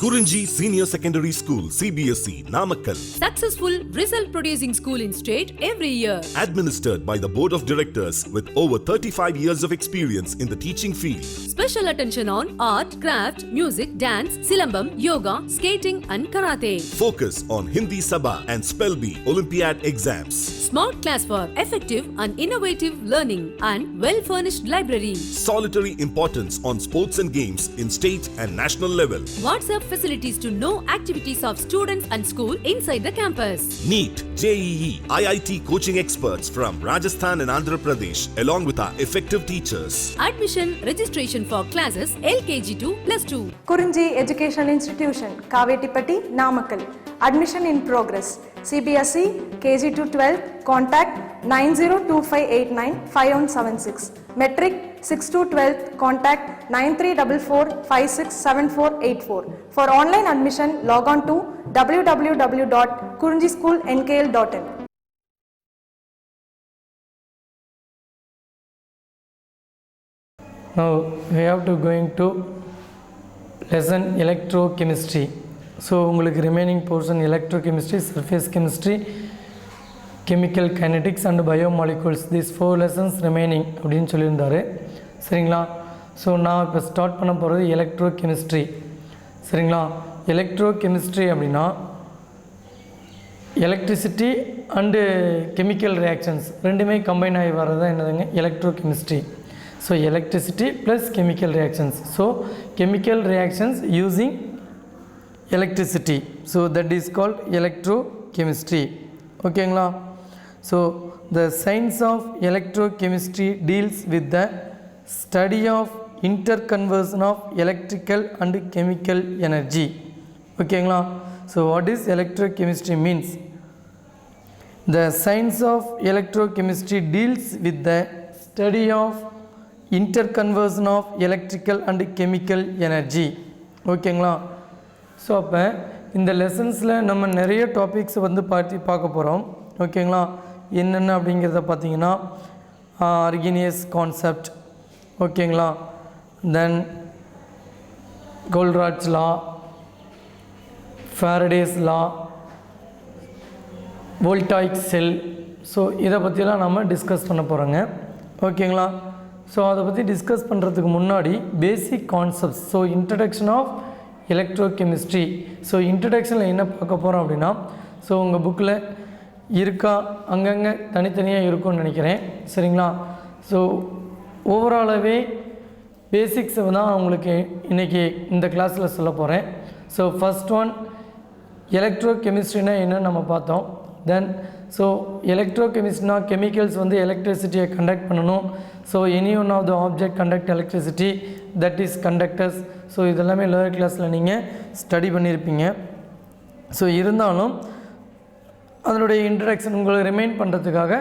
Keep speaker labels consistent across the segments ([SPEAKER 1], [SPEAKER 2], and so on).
[SPEAKER 1] Kurinji Senior Secondary School, CBSE, Namakkal.
[SPEAKER 2] Successful result producing school in state every year.
[SPEAKER 1] Administered by the Board of Directors with over 35 years of experience in the teaching field.
[SPEAKER 2] Special attention on art, craft, music, dance, silambam, yoga, skating and karate.
[SPEAKER 1] Focus on Hindi Sabha and Spell Bee Olympiad exams.
[SPEAKER 2] Smart class for effective and innovative learning and well-furnished library.
[SPEAKER 1] Solitary importance on sports and games in state and national level.
[SPEAKER 2] WhatsApp facilities to know activities of students and school inside the campus.
[SPEAKER 1] NEET, JEE, IIT coaching experts from Rajasthan and Andhra Pradesh along with our effective teachers.
[SPEAKER 2] Admission registration for classes LKG to +2.
[SPEAKER 3] Kurinji Educational Institution, Kavetipatti, Namakkal. Admission in progress. CBSE, KG to 12, contact 9025895176. Metric 6 to 12, contact 9344567484. For online admission, log on to www.kurinjischoolnkl.in.
[SPEAKER 4] Now we have to going to lesson electrochemistry. So உங்களுக்கு remaining portion electrochemistry, surface chemistry, chemical kinetics and biomolecules, these 4 lessons remaining அப்படின்னு சொல்லியிருந்தாரு. சரிங்களா? So நான் இப்போ start பண்ண போகிறது electrochemistry. சரிங்களா? Electrochemistry அப்படின்னா எலக்ட்ரிசிட்டி அண்டு கெமிக்கல் ரியாக்ஷன்ஸ் ரெண்டுமே கம்பைன் ஆகி வர்றது தான் என்னதுங்க electrochemistry. So electricity plus chemical reactions. So chemical reactions using electricity, so that is called electrochemistry. ஓகேங்களா? so the science of electrochemistry deals with the study of interconversion of electrical and chemical energy. ஓகேங்களா? so what is electrochemistry means? The science of electrochemistry deals with the study of interconversion of electrical and chemical energy. ஓகேங்களா? So அப்போ இந்த லெசன்ஸில் நம்ம நிறைய topics வந்து பார்க்க போகிறோம். ஓகேங்களா? என்னென்ன அப்படிங்கிறத பார்த்தீங்கன்னா ஆர்கினியஸ் கான்செப்ட், ஓகேங்களா, தென் கோல்ராட்ஸ் லா, ஃபாரடேஸ் லா, வோல்டாயிக் செல், ஸோ இதை பற்றிலாம் நம்ம டிஸ்கஸ் பண்ண போகிறோங்க. ஓகேங்களா? ஸோ அதை பற்றி டிஸ்கஸ் பண்ணுறதுக்கு முன்னாடி basic concepts, so introduction of electrochemistry. So இன்ட்ரடக்ஷனில் என்ன பார்க்க போகிறோம் அப்படின்னா, ஸோ உங்கள் புக்கில் இருக்கா, அங்கங்கே தனித்தனியாக இருக்கும்னு நினைக்கிறேன். சரிங்களா? ஸோ ஓவராலாகவே பேசிக்ஸை தான் உங்களுக்கு இன்றைக்கி இந்த கிளாஸில் சொல்ல போகிறேன். ஸோ ஃபஸ்ட் ஒன் எலக்ட்ரோகெமிஸ்ட்ரினா என்னன்னு நம்ம பார்த்தோம். தென் ஸோ எலக்ட்ரோகெமிஸ்ட்ரினா கெமிக்கல்ஸ் வந்து எலக்ட்ரிசிட்டியை கண்டக்ட் பண்ணணும். So any one of the object conduct electricity, that is conductors. So இதெல்லாமே லோயர் கிளாஸில் நீங்கள் ஸ்டடி பண்ணியிருப்பீங்க. ஸோ இருந்தாலும் அதனுடைய இன்ட்ரடக்ஷன் உங்களுக்கு ரிமைண்ட் பண்ணுறதுக்காக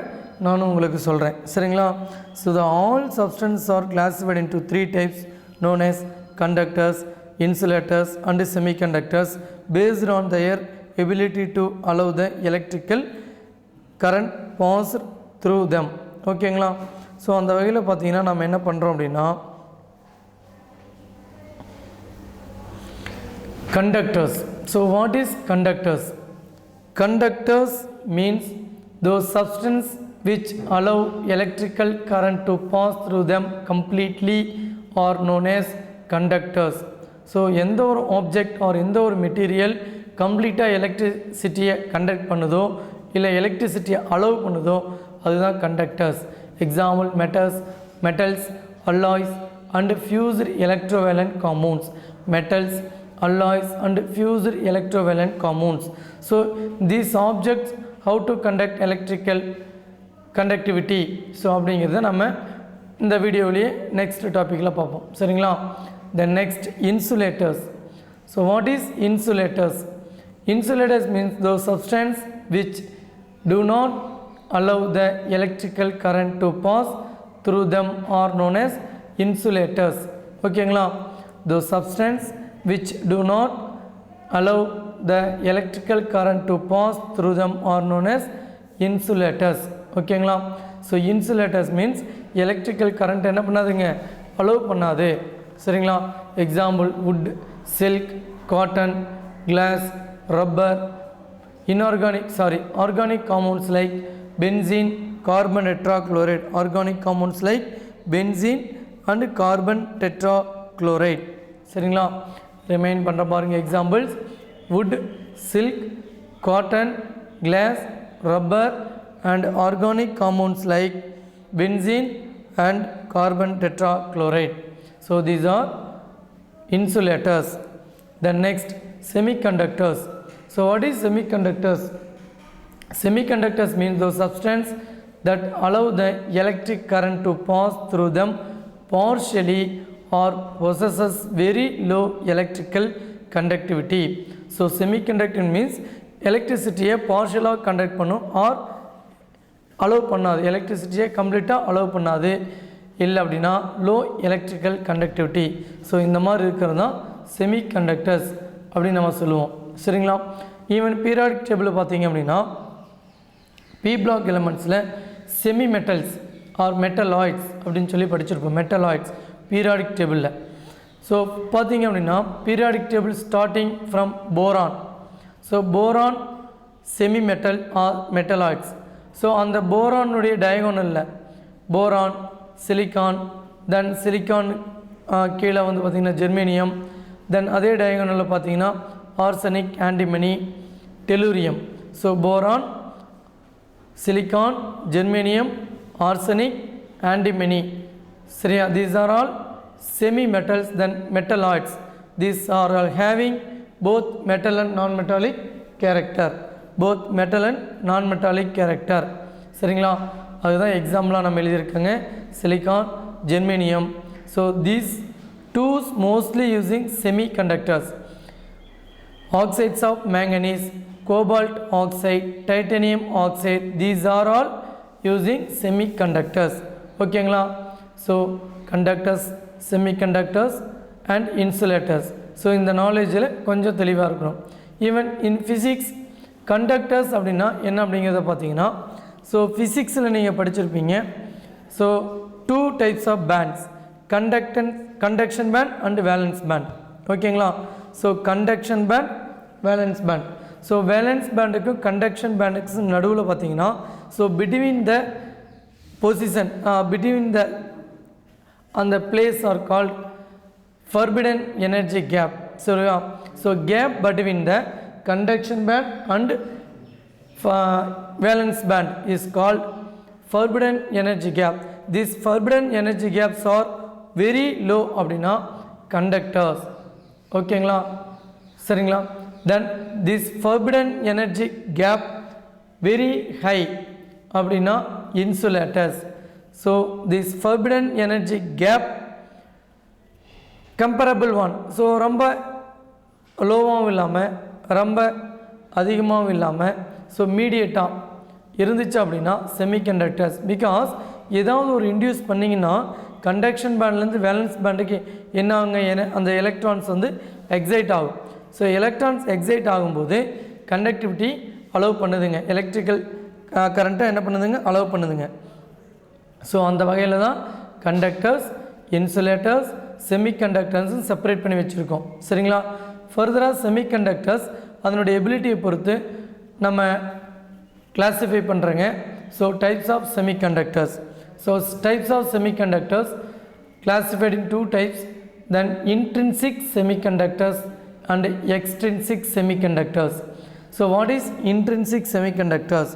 [SPEAKER 4] நானும் உங்களுக்கு சொல்கிறேன். சரிங்களா? So the all substance R classified into 3 types known as conductors, insulators and semiconductors based on their ability to allow the electrical current pass through them. ஓகேங்களா? ஸோ அந்த வகையில் பார்த்தீங்கன்னா நம்ம என்ன பண்ணுறோம் அப்படின்னா conductors. So what is conductors? Conductors means those substances which allow electrical current to pass through them completely are known as conductors. So எந்த ஒரு ஆப்ஜெக்ட் ஆர் எந்த ஒரு மெட்டீரியல் கம்ப்ளீட்டாக எலக்ட்ரிசிட்டியை கண்டக்ட் பண்ணுதோ இல்லை எலக்ட்ரிசிட்டியை அலோவ் பண்ணுதோ அதுதான் conductors. Example metals, alloys and fused electrovalent compounds. Metals, alloys and fused electrovalent compounds. So these objects how to conduct electrical conductivity. So அப்படிங்கிறத நம்ம இந்த வீடியோவிலேயே நெக்ஸ்ட் டாப்பிக்கில் பார்ப்போம். சரிங்களா? The next insulators. So what is insulators? Insulators means those substances which do not allow the electrical current to pass through them are known as insulators. ஓகேங்களா? Those substances which do not allow the electrical current to pass through them are known as insulators. ஓகேங்களா? So insulators means electrical current என்ன பண்ணாதுங்க, allow பண்ணாது. சரிங்களா? Example wood, silk, cotton, glass, rubber, organic compounds like benzene, carbon tetrachloride, organic compounds like benzene and carbon tetrachloride. சரிங்களா, remain பண்ணுற பாருங்க examples: wood, silk, cotton, glass, rubber and organic compounds like benzene and carbon tetrachloride. So these are insulators. Then next, semiconductors. So what is semiconductors? Semiconductors means those substances that allow the electric current to pass through them partially or possesses very low electrical conductivity. So semiconductor means எலக்ட்ரிசிட்டியை பார்ஷியலாக conduct பண்ணும் or allow பண்ணாது, எலக்ட்ரிசிட்டியை கம்ப்ளீட்டாக allow பண்ணாது, இல்லை அப்படின்னா low electrical conductivity. So இந்த மாதிரி இருக்கிறது தான் செமி கண்டக்டர்ஸ் அப்படின்னு நம்ம சொல்லுவோம். சரிங்களா, ஈவன் பீரியாடிக் டேபிள் பார்த்தீங்க அப்படின்னா பி பிளாக் எலமெண்ட்ஸில் செமி மெட்டல்ஸ் ஆர் மெட்டலாய்ட்ஸ் அப்படின்னு சொல்லி படிச்சிருப்போம். மெட்டலாய்ட்ஸ் பீரியாடிக் டேபிளில். ஸோ பார்த்தீங்க அப்படின்னா periodic table starting from boron. So boron semi metal or metalloids. So அந்த போரானுடைய டயகோனலில் போரான், சிலிக்கான், தென் சிலிக்கான் கீழே வந்து பார்த்திங்கன்னா ஜெர்மேனியம், தென் அதே டயகோனலில் பார்த்தீங்கன்னா arsenic, antimony, tellurium. So boron, silicon, germanium, arsenic, antimony. சரியா, these are all semi metals. Then metalloids, these are all having both metal and non-metallic character, both metal and non-metallic character. சரிங்களா, அதுதான் எக்ஸாம்பிளாக நம்ம எழுதியிருக்கோங்க, silicon, germanium. So these tools mostly using semiconductors. Oxides of manganese, cobalt oxide, titanium oxide, these are all using semiconductors. ஓகேங்களா, so conductors, semiconductors and insulators. So இந்த நாலேஜில் கொஞ்சம் தெளிவாக இருக்கணும். Even in physics conductors அப்படின்னா என்ன அப்படிங்கிறத பார்த்தீங்கன்னா, ஸோ ஃபிசிக்ஸில் நீங்கள் படிச்சிருப்பீங்க. So 2 types of bands, conduction band and valence band. ஓகேங்களா, so conduction band, valence band. So valence பேண்டுக்கும் கண்டக்ஷன் பேண்டுக்கும் நடுவில் பார்த்தீங்கன்னா, so between the position, between the அந்த place are called forbidden energy gap. சரியா, so gap between the conduction band and valence band is called forbidden energy gap. These forbidden energy gaps are very low அப்படின்னா conductors. ஓகேங்களா, சரிங்களா. Then this forbidden energy gap very high அப்படின்னா insulators. So this forbidden energy gap comparable one, so ரொம்ப லோவாகவும் இல்லாமல் ரொம்ப அதிகமாகவும் இல்லாமல் so மீடியேட்டாக இருந்துச்சு அப்படின்னா செமிகண்டக்டர்ஸ். பிகாஸ் ஏதாவது ஒரு இன்டியூஸ் பண்ணிங்கன்னா கண்டக்ஷன் பேண்ட்லேருந்து வேலன்ஸ் பேண்டுக்கு என்ன ஆகுங்க, அந்த எலக்ட்ரான்ஸ் வந்து எக்ஸைட் ஆகும். ஸோ எலக்ட்ரான்ஸ் எக்ஸைட் ஆகும்போது கண்டக்டிவிட்டி அலோவ் பண்ணுதுங்க, எலக்ட்ரிக்கல் கரண்ட்டை என்ன பண்ணுதுங்க, அலோவ் பண்ணுதுங்க. ஸோ அந்த வகையில் தான் கண்டக்டர்ஸ், இன்சுலேட்டர்ஸ், செமிகண்டக்டர்ஸும் செப்பரேட் பண்ணி வச்சுருக்கோம். சரிங்களா, ஃபர்தராக செமிகண்டக்டர்ஸ் அதனுடைய எபிலிட்டியை பொறுத்து நம்ம கிளாஸிஃபை பண்ணுறேங்க. So types of semiconductors. So types of semiconductors classified in 2 types, then intrinsic semiconductors and extrinsic semiconductors. So what is intrinsic semiconductors?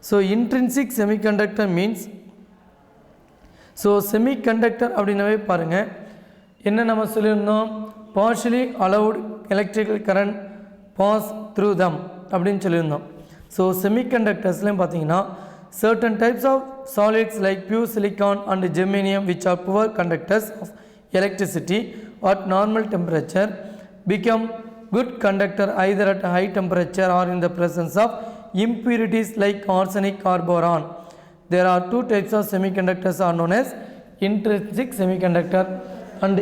[SPEAKER 4] So intrinsic semiconductor means, so semiconductor அப்படின்னாவே பாருங்கள் என்ன நம்ம சொல்லியிருந்தோம், partially allowed electrical current pass through them அப்படின்னு சொல்லியிருந்தோம். So செமிகண்டக்டர்ஸ்லையும் பார்த்தீங்கன்னா certain types of solids like pure silicon and germanium, which are poor conductors of electricity at normal temperature, become good conductor either at high temperature or in the presence of impurities like arsenic or boron. There are 2 types of semiconductors are known as intrinsic semiconductor and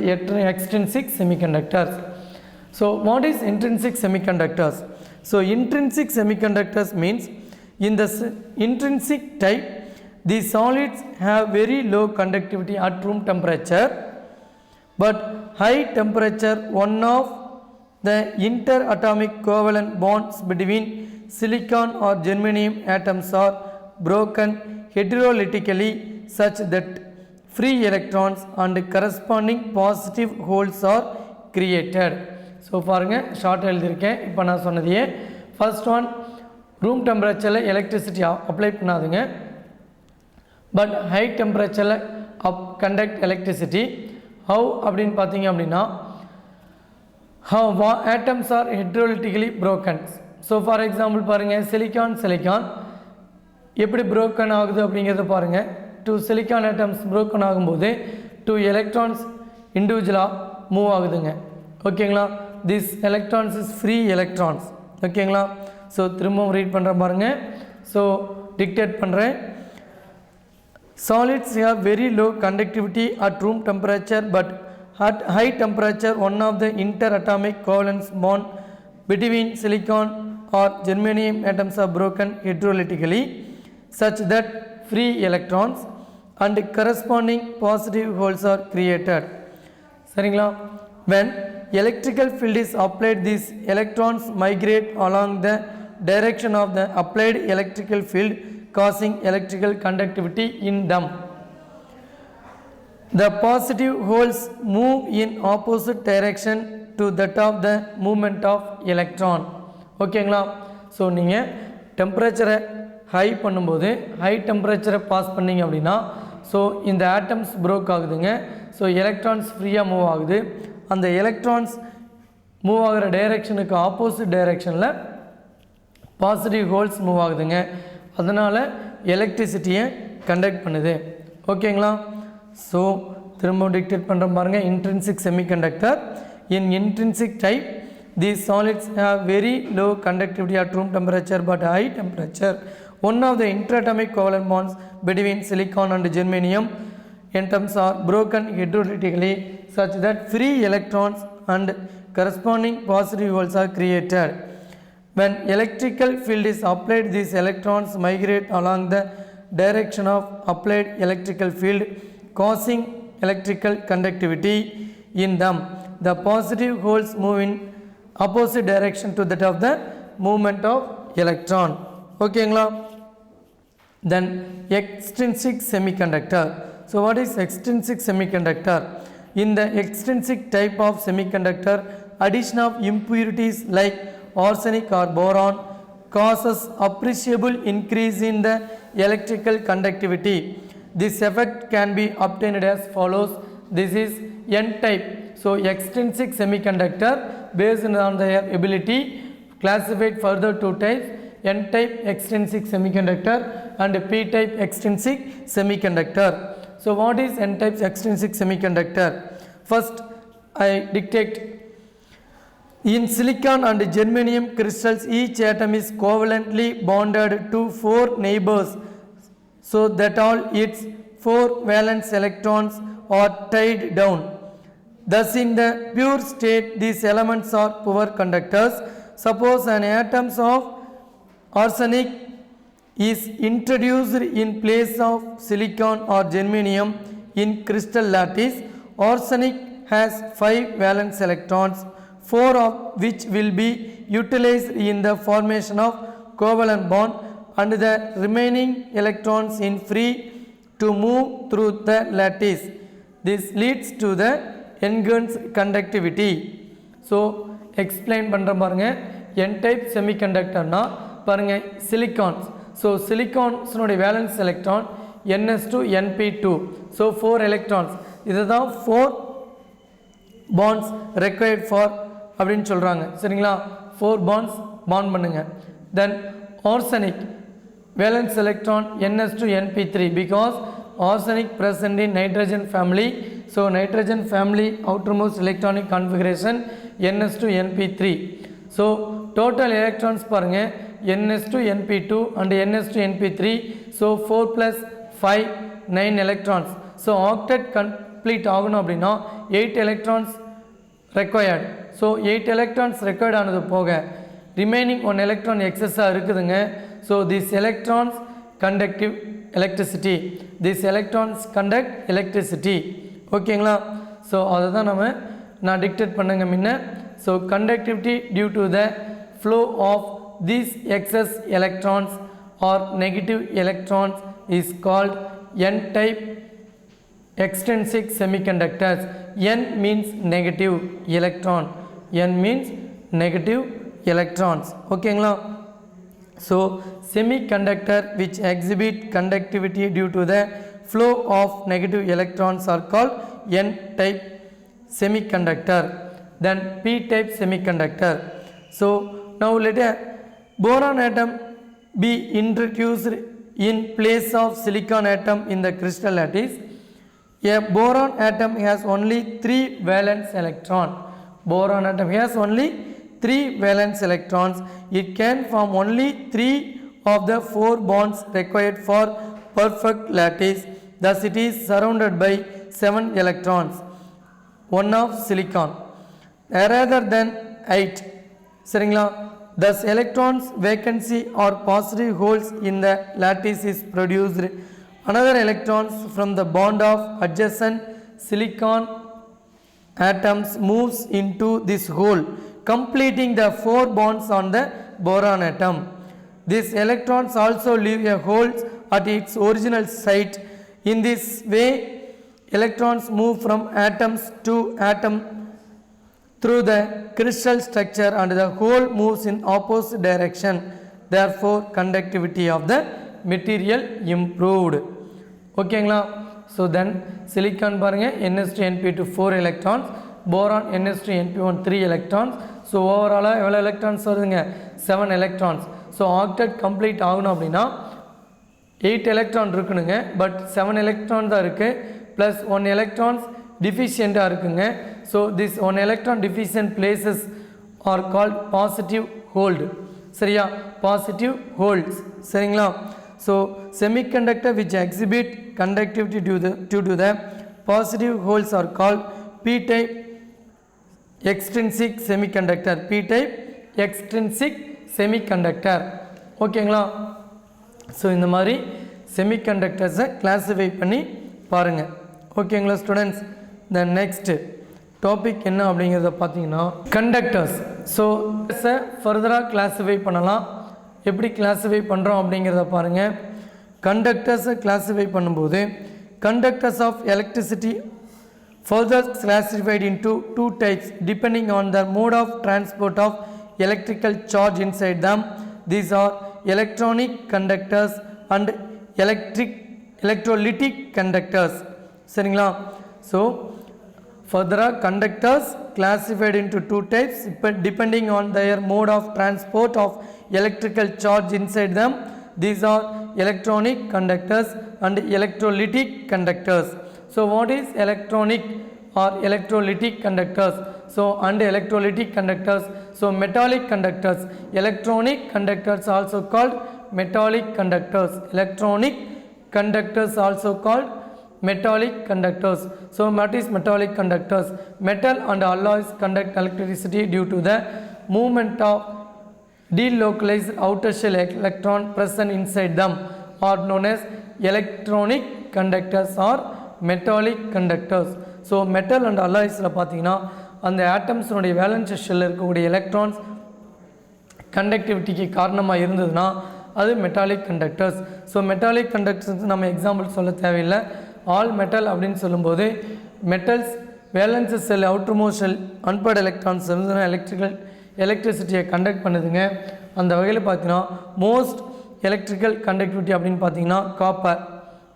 [SPEAKER 4] extrinsic semiconductors. So what is intrinsic semiconductors? So intrinsic semiconductors means, in the intrinsic type, the solids have very low conductivity at room temperature, but high temperature, one of the interatomic covalent bonds between silicon or germanium atoms are broken heterolytically such that free electrons and corresponding positive holes are created. So பாருங்கள் short எழுதியிருக்கேன். இப்போ நான் சொன்னதையே first one room டெம்பரேச்சரில் electricity apply பண்ணாதுங்க, but high டெம்பரேச்சரில் conduct electricity. How அப்படின்னு பார்த்தீங்க அப்படின்னா atoms are heterolytically broken. So for example பாருங்கள் சிலிக்கான் எப்படி broken ஆகுது அப்படிங்கிறத பாருங்கள். 2 சிலிக்கான் atoms broken ஆகும்போது 2 electrons இண்டிவிஜுவலாக மூவ் ஆகுதுங்க. ஓகேங்களா? This electrons is free electrons. ஓகேங்களா? ஸோ திரும்பவும் ரீட் பண்ணுறேன் பாருங்கள். ஸோ டிக்டேட் பண்ணுறேன். Solids have very low conductivity at room temperature, but at high temperature one of the interatomic covalence bond between silicon or germanium atoms are broken heterolytically such that free electrons and corresponding positive holes are created. சரிங்களா? When electrical field is applied, these electrons migrate along the direction of the applied electrical field, causing electrical conductivity in them. The positive holes move in opposite direction to that of the movement of electron. ஓகேங்களா? So நீங்கள் டெம்பரேச்சரை high பண்ணும்போது high டெம்பரேச்சரை pass பண்ணிங்க அப்படின்னா so இந்த atoms Broek ஆகுதுங்க. So electrons ஃப்ரீயாக மூவ் ஆகுது. அந்த எலக்ட்ரான்ஸ் மூவ் ஆகிற டைரெக்ஷனுக்கு ஆப்போசிட் டைரெக்ஷனில் பாசிட்டிவ் ஹோல்ஸ் மூவ் ஆகுதுங்க. அதனால் எலக்ட்ரிசிட்டியை கண்டக்ட் பண்ணுது. ஓகேங்களா? ஸோ திரும்ப டிக்டேட் பண்ணுற பாருங்கள். Intrinsic semiconductor. In intrinsic type these solids have very low conductivity at room temperature but high temperature. One of the interatomic covalent bonds between silicon and germanium atoms are broken heterolytically such that free electrons and corresponding positive holes are created. When electrical field is applied, these electrons migrate along the direction of applied electrical field, causing electrical conductivity in them. The positive holes move in opposite direction to that of the movement of electron. ஓகேங்களா? Then extrinsic semiconductor. So what is extrinsic semiconductor? In the extrinsic type of semiconductor, addition of impurities like arsenic or boron causes appreciable increase in the electrical conductivity. This effect can be obtained as follows. This is N-type. So extrinsic semiconductor based on their ability classified further 2 types, N-type extrinsic semiconductor and P-type extrinsic semiconductor. So what is N-type extrinsic semiconductor? First I dictate. In silicon and germanium crystals, each atom is covalently bonded to 4 neighbors so that all its 4 valence electrons are tied down. Thus in the pure state these elements are poor conductors. Suppose an atom of arsenic is introduced in place of silicon or germanium in crystal lattice. Arsenic has 5 valence electrons, 4 of which will be utilized in the formation of covalent bond and the remaining electrons in free to move through the lattice. This leads to the enhanced conductivity. So explain பண்ணுற பாருங்க. N-type semiconductorனா பாருங்க silicons. So சிலிக்கான்ஸினுடைய valence electron NS2 NP2. So 4 electrons. இது தான் 4 bonds required for அப்படின்னு சொல்கிறாங்க. சரிங்களா? 4 bonds bond பண்ணுங்க. Then arsenic valence electron NS2 NP3 because arsenic present in nitrogen family. So nitrogen family outermost electronic configuration NS2 NP3. So total electrons பாருங்க NS2 NP2 and NS2 NP3. So 4 plus 5 9 electrons. So octet complete ஆகணும் அப்படின்னா 8 electrons required. So 8 electrons required ஆனது போக remaining 1 electron excess இருக்குதுங்க. So these electrons conductive electricity. These electrons conduct electricity. ஓகேங்களா? So அதை தான் நான் டிக்டேட் பண்ணுங்க முன்ன. So conductivity due to the flow of these excess electrons or negative electrons is called n-type extrinsic semiconductors. N means negative electron. N means negative electrons. Okay, so semiconductor which exhibit conductivity due to the flow of negative electrons are called n-type semiconductor. Then p-type semiconductor. So now let a boron atom be introduced in place of silicon atom in the crystal lattice. A boron atom has only 3 valence electron. Boron atom has only 3 valence electrons. It can form only 3 of the 4 bonds required for perfect lattice. Thus it is surrounded by 7 electrons, 1 of silicon, rather than 8. சரிங்களா? Thus electrons vacancy or positive holes in the lattice is produced. Another electrons from the bond of adjacent silicon atoms moves into this hole, completing the 4 bonds on the boron atom. These electrons also leave a hole at its original site. In this way, electrons move from atoms to atom through the crystal structure and the hole moves in opposite direction. Therefore, conductivity of the material improved. ஓகேங்களா? So then silicon பாருங்க ns2np2 4 electrons, boron ns2np1 3 electrons. So overall எவ்வளோ electrons வருதுங்க? 7 electrons. So octet complete ஆகணும் அப்படின்னா 8 electron இருக்குனுங்க, but 7 electron தான் இருக்கு, plus 1 electrons deficient இருக்குங்க. So this 1 electron deficient places are called positive hold. சரியா? positive holds. சரிங்களா? So semiconductor which exhibit conductivity due to the positive holes are called p-type extrinsic semiconductor. p-type extrinsic semiconductor. ஓகேங்களா? So இந்த மாதிரி செமிகண்டக்டர்ஸை classify பண்ணி பாருங்கள். ஓகேங்களா students? The next topic என்ன அப்படிங்கிறத பார்த்தீங்கன்னா கண்டக்டர்ஸ். ஸோ ஃபர்தராக கிளாஸிஃபை பண்ணலாம். எப்படி கிளாஸிஃபை பண்ணுறோம் அப்படிங்கிறத பாருங்கள். கண்டக்டர்ஸை கிளாஸிஃபை பண்ணும்போது conductors of electricity further classified into 2 types depending on the mode of transport of electrical charge inside them. These are electronic conductors and electrolytic conductors. சரிங்களா? So further conductors classified into 2 types depending on their mode of transport of electrical charge inside them. These are electronic conductors and electrolytic conductors. So what is electronic or electrolytic conductors? So and electrolytic conductors. So metallic conductors. Electronic conductors also called metallic conductors. Electronic conductors also called metallic conductors. So what is metallic conductors? Metal and alloys conduct electricity due to the movement of delocalized outer shell electron present inside them are known as electronic conductors or metallic conductors. So metal and அலாய்ஸில் பார்த்தீங்கன்னா அந்த ஆட்டம்ஸினுடைய valence ஷெல்லில் இருக்கக்கூடிய electrons கண்டக்டிவிட்டிக்கு காரணமாக இருந்ததுன்னா அது metallic conductors. So metallic conductors நம்ம example சொல்ல தேவையில்லை. ஆல் மெட்டல் அப்படின்னு சொல்லும்போது metals valence shell outermost shell unpaired electrons எலக்ட்ரிசிட்டியை கண்டக்ட் பண்ணுதுங்க. அந்த வகையில் பார்த்தீங்கன்னா மோஸ்ட் எலக்ட்ரிக்கல் கண்டக்டிவிட்டி அப்படின்னு பார்த்தீங்கன்னா காப்பர்,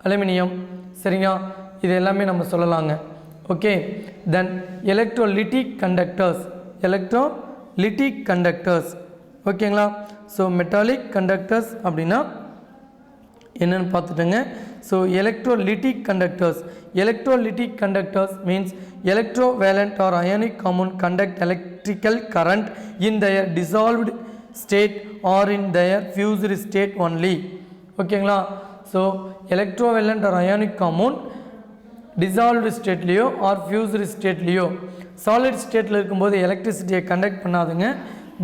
[SPEAKER 4] அலுமினியம், சரிங்களா? இது எல்லாமே நம்ம சொல்லலாங்க. Okay, then electrolytic conductors. Electrolytic conductors ஓகேங்களா? ஸோ மெட்டாலிக் கண்டக்டர்ஸ் அப்படின்னா என்னென்னு பார்த்துட்டுங்க. So electrolytic conductors. Electrolytic conductors means electrovalent or ionic compound conduct electrical current in their dissolved state or in their fused state only. ஓகேங்களா? So electrovalent or ionic compound dissolved ஸ்டேட்லேயோ or fused ஸ்டேட்லேயோ solid ஸ்டேட்டில் இருக்கும்போது எலக்ட்ரிசிட்டியை conduct பண்ணாதுங்க.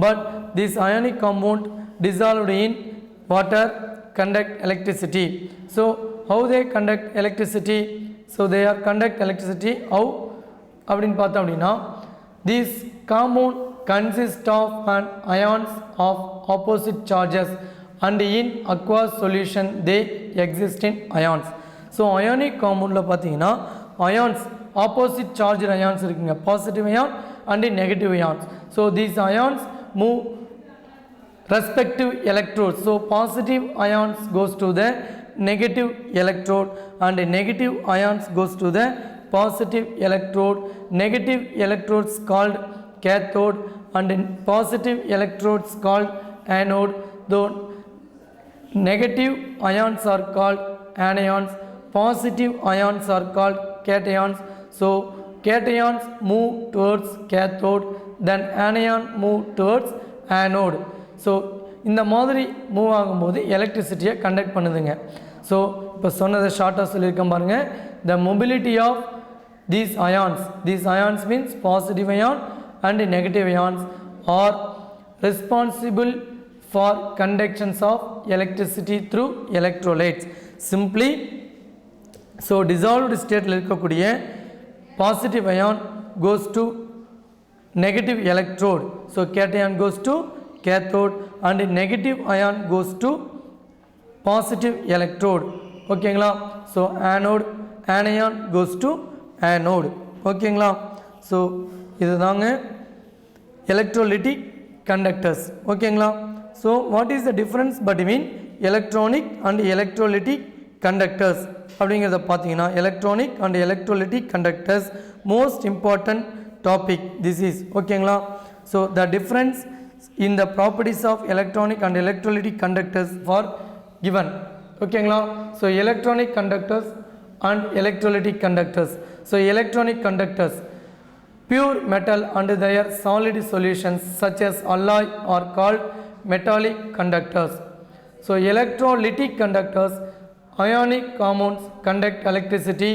[SPEAKER 4] But this ionic compound dissolved in water conduct electricity. So how they conduct electricity? So they are conduct electricity how அப்படின்னு பார்த்தோம் அப்படின்னா these compound consist of an ions of opposite charges and in aqueous solution they exist in ions. So ionic compound la pathina ions opposite charged ions irukkinga, positive ion and negative ions. So these ions move respective electrodes. So positive ions goes to the negative electrode and negative ions goes to the positive electrode. Negative electrodes called cathode and positive electrodes called anode. Though negative ions are called anions, positive ions are called cations. So cations move towards cathode, then anion move towards anode. So இந்த மாதிரி move ஆகும்போது எலக்ட்ரிசிட்டியை conduct பண்ணுதுங்க. So இப்போ சொன்னதை ஷார்ட்டாக சொல்லியிருக்கேன் பாருங்கள். The mobility of these ions means positive ion and negative ions are responsible for conductions of electricity through electrolytes. Simply, so dissolved state இருக்கக்கூடிய positive ion goes to negative electrode, so cation goes to cathode and negative ion goes to positive electrode. ஓகேங்களா? so anode, anion goes to anode. ஓகேங்களா? so இதுதாங்க electrolytic conductors. ஓகேங்களா? so what is the difference between electronic and electrolytic conductors அப்படிங்கிறத பார்த்தீங்கன்னா electronic and electrolytic conductors most important topic this is. ஓகேங்களா? so the difference in the properties of electronic and electrolytic conductors for given. ஓகேங்களா? so electronic conductors and electrolytic conductors. so electronic conductors, pure metal and their solid solutions such as alloy are called metallic conductors. so electrolytic conductors, ionic compounds conduct electricity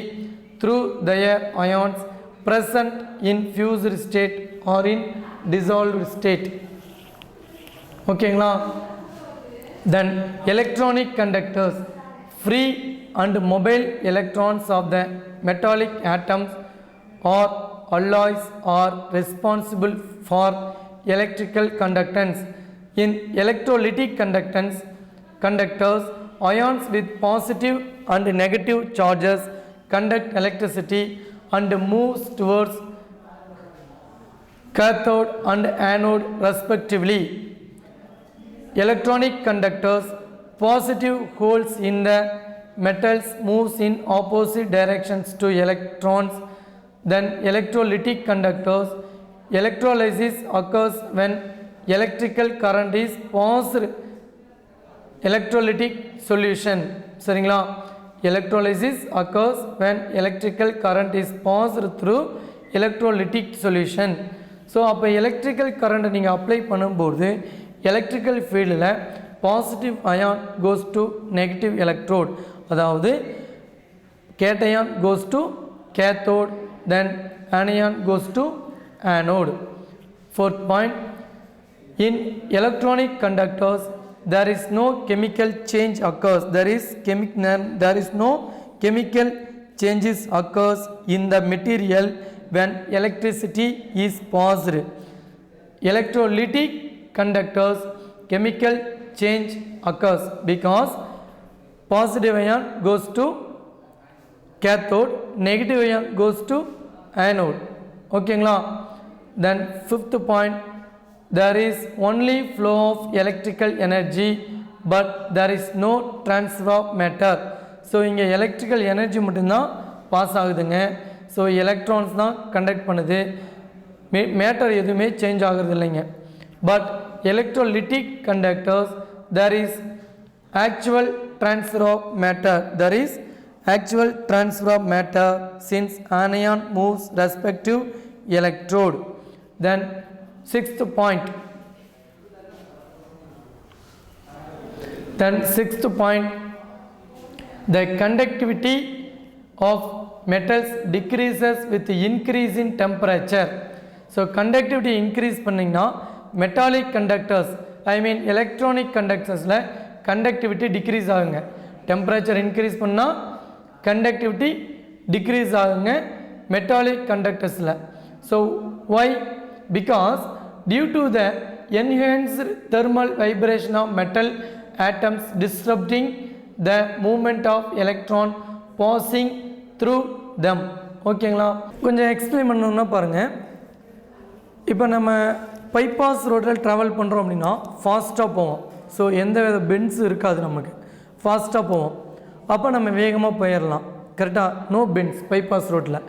[SPEAKER 4] through their ions present in fused state or in dissolved state. ஓகேங்களா? then electronic conductors, free and mobile electrons of the metallic atoms or alloys are responsible for electrical conductance. In electrolytic conductors, ions with positive and negative charges conduct electricity and moves towards cathode and anode respectively. Electronic conductors, positive holes in the metals moves in opposite directions to electrons. Then electrolytic conductors, electrolysis occurs when electrical current is passed electrolytic solution. சரிங்களா? electrolysis occurs when electrical current is passed through electrolytic solution. So அப்போ electrical கரண்ட்டை நீங்கள் apply பண்ணும்போது electrical ஃபீல்டில் positive ion goes to negative electrode, அதாவது cation goes to cathode, then anion goes to anode. Fourth point, in electronic conductors there is no chemical change occurs, there is no chemical changes occurs in the material when electricity is passed. Electrolytic conductors, chemical change occurs because positive ion goes to cathode, negative ion goes to anode. ஓகேங்களா? then fifth point, there is only flow of electrical energy but there is no transfer of matter. So இங்கே electrical energy மட்டும்தான் pass ஆகுதுங்க. So electrons தான் conduct பண்ணுது, matter எதுவுமே change ஆகிறது இல்லைங்க. But electrolytic conductors there is actual transfer of matter, there is actual transfer of matter since anion moves respective electrode. Then sixth point, the conductivity of metals decreases with the increase in temperature. So conductivity increase பண்ணிங்கன்னா metallic conductors, I mean electronic conductorsல conductivity decrease ஆகுங்க. temperature increase பண்ணா conductivity decrease ஆகுங்க metallic conductorsல. So why? Because due to the enhanced thermal vibration of metal atoms disrupting the movement of electron passing through them. ஓகேங்களா, கொஞ்சம் explain பண்ணணும்னா பாருங்கள். இப்போ நம்ம bypass ரோட்டில் ட்ராவல் பண்ணுறோம் அப்படின்னா ஃபாஸ்ட்டாக போவோம். ஸோ எந்த வித பென்ஸும் இருக்காது, நமக்கு ஃபாஸ்ட்டாக போவோம். அப்போ நம்ம வேகமாக போயிடலாம். கரெக்டாக, நோ பென்ஸ் பைபாஸ் ரோட்டில்.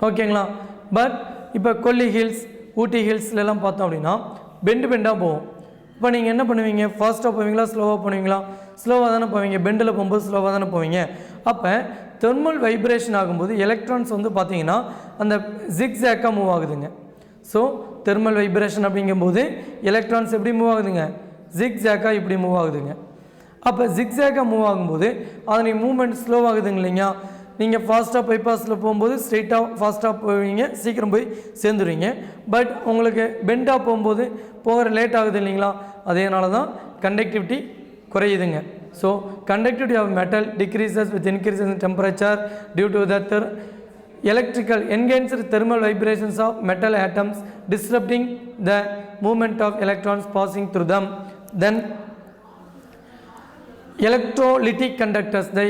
[SPEAKER 4] ஓகேங்களா. பட் இப்போ கொல்லி ஹில்ஸ், ஊட்டி ஹில்ஸ்லாம் பார்த்தோம் அப்படின்னா பெண்டாக போவோம். இப்போ நீங்கள் என்ன பண்ணுவீங்க, ஃபாஸ்ட்டாக போவீங்களா ஸ்லோவாக போவீங்களா? ஸ்லோவாக தானே போவீங்க. பெண்டில் போகும்போது ஸ்லோவாக தானே போவீங்க. அப்போ தெர்மல் வைப்ரேஷன் ஆகும்போது எலக்ட்ரான்ஸ் வந்து பார்த்தீங்கன்னா அந்த ஜிக்ஸாக்காக மூவ் ஆகுதுங்க. ஸோ தெர்மல் வைப்ரேஷன் அப்படிங்கும்போது எலக்ட்ரான்ஸ் எப்படி மூவ் ஆகுதுங்க, ஜிக்ஸாக்காக இப்படி மூவ் ஆகுதுங்க. அப்போ ஜிக்ஸாக்காக மூவ் ஆகும்போது அதனை மூவ்மெண்ட் ஸ்லோவாகுதுங்க இல்லைங்களா. நீங்கள் ஃபாஸ்ட்டாக பைபாஸில் போகும்போது ஸ்ட்ரெயிட்டாக ஃபாஸ்ட்டாக போவீங்க, சீக்கிரம் போய் சேர்ந்துருவீங்க. பட் உங்களுக்கு பெண்டாக போகும்போது போகிற லேட் ஆகுது இல்லைங்களா. அதேனால தான் கண்டக்டிவிட்டி குறையுதுங்க. So conductivity of metal decreases with increases in temperature due to the electrical enhanced thermal vibrations of metal atoms disrupting the movement of electrons passing through them. Then electrolytic conductors, the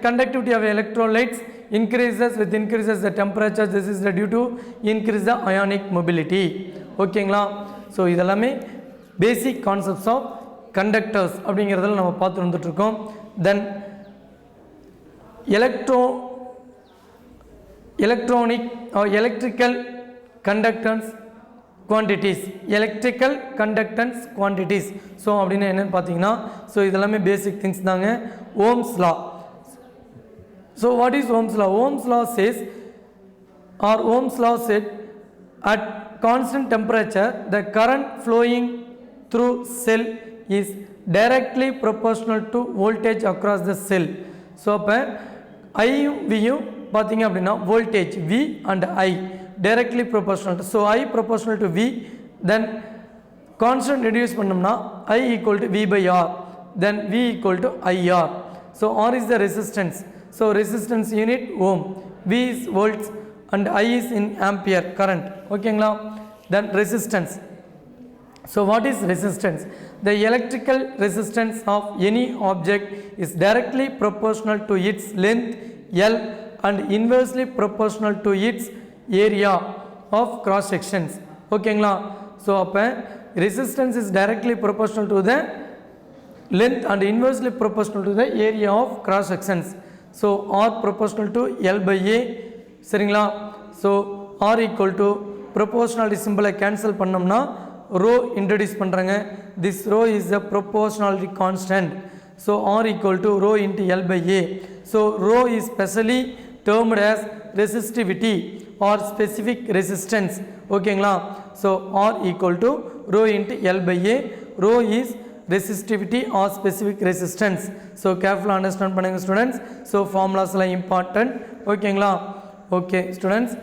[SPEAKER 4] conductivity of electrolytes increases with increases the temperature. This is due to increase the ionic mobility. ஓகேங்களா. So இதெல்லாமே basic concepts of conductors அப்படிங்கிறதில் நம்ம பார்த்து வந்துட்டுருக்கோம். Then electronic or electrical conductance quantities, electrical conductance quantities. So அப்படின்னு என்னென்னு பார்த்தீங்கன்னா, so இதெல்லாமே பேசிக் திங்ஸ் தாங்க. Ohm's law. So what is Ohm's law? Ohm's law says or Ohm's law said at constant temperature the current flowing through cell is directly proportional to voltage across the cell. So அப்போ ஐயும் வியும் பார்த்தீங்க அப்படின்னா voltage V and I directly proportional. So I proportional to V, then constant reduce பண்ணோம்னா I equal to V by R, then V equal to IR. So R is the resistance. So resistance unit ohm, V is volts and I is in ampere current. ஓகேங்களா. then resistance. So what is resistance? The electrical resistance of any object is directly proportional to its length L and inversely proportional to its area of cross sections. ஓகேங்களா. So அப்போ resistance is directly proportional to the length and inversely proportional to the area of cross sections. So R proportional to L by A. சரிங்களா. So R equal to proportionality சிம்பிளை cancel பண்ணோம்னா rho introduce பண்ணுறாங்க. This rho is the proportionality constant. So R equal to rho into L by A. So rho is specially termed as resistivity or specific resistance. ஓகேங்களா. So R equal to rho into L by A. rho is resistivity or specific resistance. So கேர்ஃபுல்லாக understand பண்ணுங்கள் students. So ஃபார்முலாஸ்லாம் important. ஓகேங்களா. Okay students.